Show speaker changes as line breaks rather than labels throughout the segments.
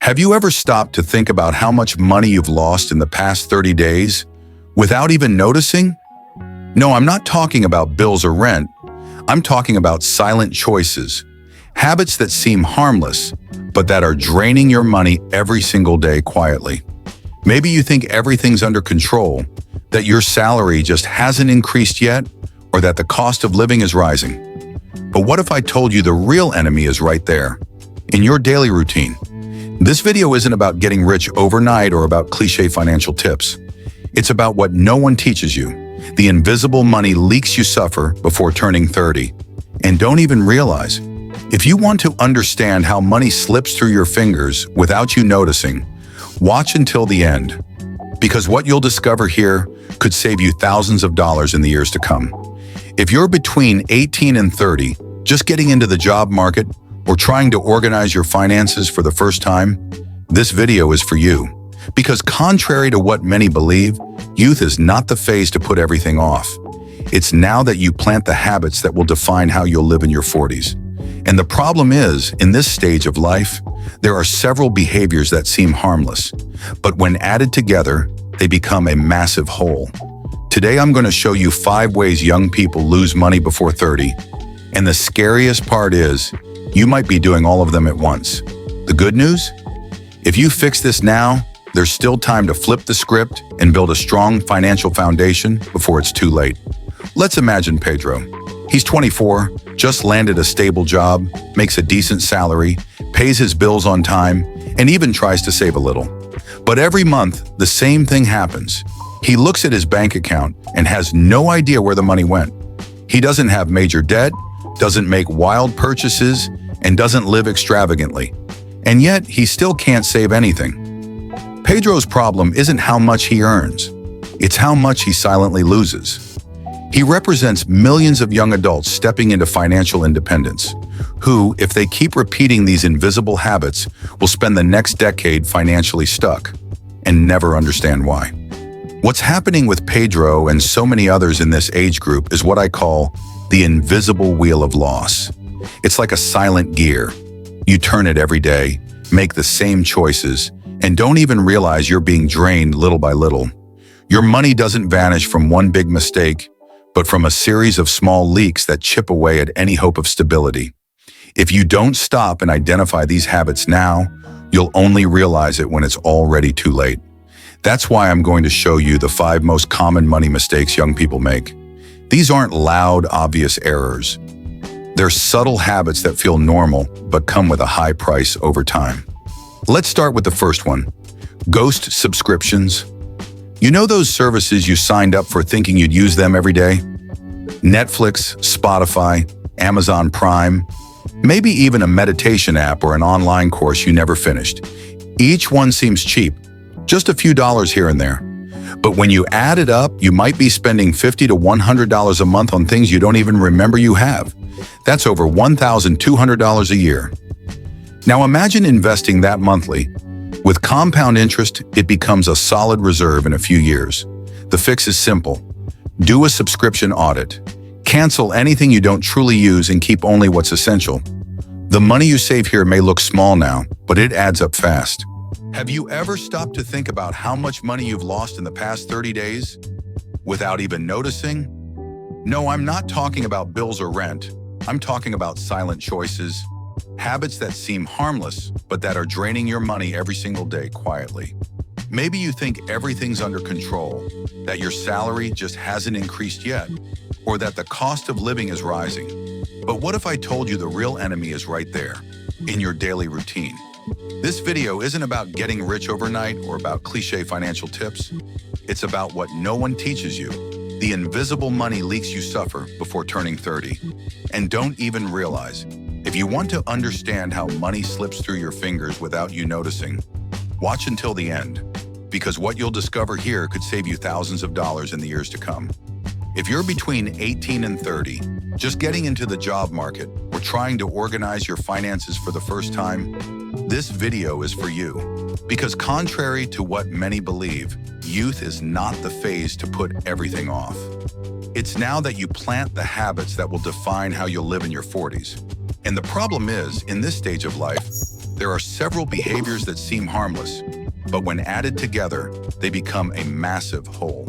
Have you ever stopped to think about how much money you've lost in the past 30 days without even noticing? No, I'm not talking about bills or rent. I'm talking about silent choices, habits that seem harmless, but that are draining your money every single day quietly. Maybe you think everything's under control, that your salary just hasn't increased yet, or that the cost of living is rising. But what if I told you the real enemy is right there, in your daily routine? This video isn't about getting rich overnight or about cliche financial tips. It's about what no one teaches you, the invisible money leaks you suffer before turning 30, and don't even realize. If you want to understand how money slips through your fingers without you noticing, watch until the end, because what you'll discover here could save you thousands of dollars in the years to come. If you're between 18 and 30, just getting into the job market, or trying to organize your finances for the first time, this video is for you. Because contrary to what many believe, youth is not the phase to put everything off. It's now that you plant the habits that will define how you'll live in your 40s. And the problem is, in this stage of life, there are several behaviors that seem harmless, but when added together, they become a massive whole. Today, I'm going to show you 5 ways young people lose money before 30. And the scariest part is, you might be doing all of them at once. The good news? If you fix this now, there's still time to flip the script and build a strong financial foundation before it's too late. Let's imagine Pedro. He's 24, just landed a stable job, makes a decent salary, pays his bills on time, and even tries to save a little. But every month, the same thing happens. He looks at his bank account and has no idea where the money went. He doesn't have major debt, doesn't make wild purchases, and doesn't live extravagantly. And yet, he still can't save anything. Pedro's problem isn't how much he earns. It's how much he silently loses. He represents millions of young adults stepping into financial independence, who, if they keep repeating these invisible habits, will spend the next decade financially stuck and never understand why. What's happening with Pedro and so many others in this age group is what I call the invisible wheel of loss. It's like a silent gear. You turn it every day, make the same choices, and don't even realize you're being drained little by little. Your money doesn't vanish from one big mistake, but from a series of small leaks that chip away at any hope of stability. If you don't stop and identify these habits now, you'll only realize it when it's already too late. That's why I'm going to show you the 5 most common money mistakes young people make. These aren't loud, obvious errors. They're subtle habits that feel normal, but come with a high price over time. Let's start with the first one, ghost subscriptions. You know those services you signed up for thinking you'd use them every day? Netflix, Spotify, Amazon Prime, maybe even a meditation app or an online course you never finished. Each one seems cheap, just a few dollars here and there. But when you add it up, you might be spending $50 to $100 a month on things you don't even remember you have. That's over $1,200 a year. Now imagine investing that monthly. With compound interest, it becomes a solid reserve in a few years. The fix is simple. Do a subscription audit. Cancel anything you don't truly use and keep only what's essential. The money you save here may look small now, but it adds up fast. Have you ever stopped to think about how much money you've lost in the past 30 days without even noticing? No, I'm not talking about bills or rent. I'm talking about silent choices, habits that seem harmless, but that are draining your money every single day quietly. Maybe you think everything's under control, that your salary just hasn't increased yet, or that the cost of living is rising. But what if I told you the real enemy is right there, in your daily routine? This video isn't about getting rich overnight or about cliche financial tips. It's about what no one teaches you, the invisible money leaks you suffer before turning 30. And don't even realize. If you want to understand how money slips through your fingers without you noticing, watch until the end, because what you'll discover here could save you thousands of dollars in the years to come. If you're between 18 and 30, just getting into the job market, or trying to organize your finances for the first time, this video is for you. Because contrary to what many believe, youth is not the phase to put everything off. It's now that you plant the habits that will define how you'll live in your 40s. And the problem is, in this stage of life, There are several behaviors that seem harmless, but when added together, they become a massive whole.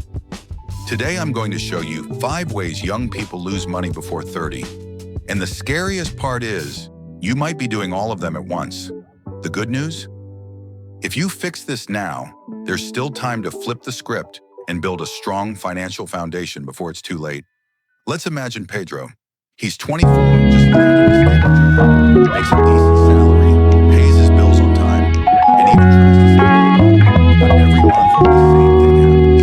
Today, I'm going to show you 5 ways young people lose money before 30. And the scariest part is, you might be doing all of them at once. The good news? If you fix this now, there's still time to flip the script and build a strong financial foundation before it's too late. Let's imagine Pedro. He's 24, just landed a stable job, makes a decent salary, pays his bills on time, and even tries to save. But every month, the same thing happens.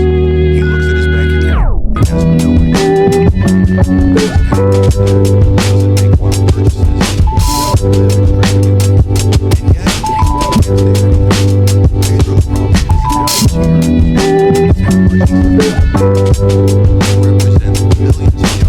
He looks at his bank account and has no idea. Doesn't make wild purchases, doesn't live extravagantly, and yet he can't save anything. Pedro's problem isn't how much he earns, it's how much he's spending. Represents millions of